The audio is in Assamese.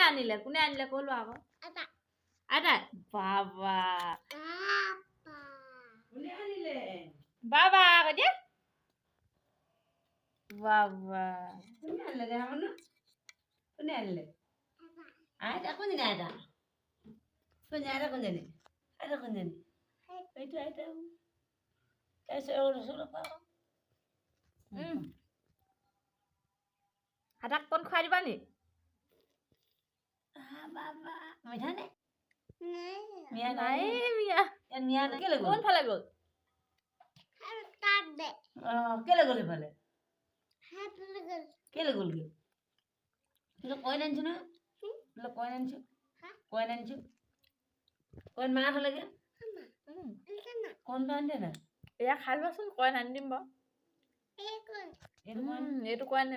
আনিলে ক'লো আকৌ আটা বাবা কোনে আনিলে বাবা আকৌ দিয়া বাবা কোনে আনিলে দেখা মানুহ কোনে আনিলে আইতা কোনজনী আইতা কোনজনী এইটো আইতা আটাক কণ খুৱাই দিবা নি বাবা মিঠা নে নাই মিয়া কেলে গ'ল কোনফালে গ'ল কেলে গ'ল এইফালে কেলে গ'লগে কইন আনিছো ন কইন আনিছো কইন মাৰ হ'লেগে কইনটো আনি দে না এয়া খাই লোৱাচোন কইন আনি দিম বাৰু এইটো কইন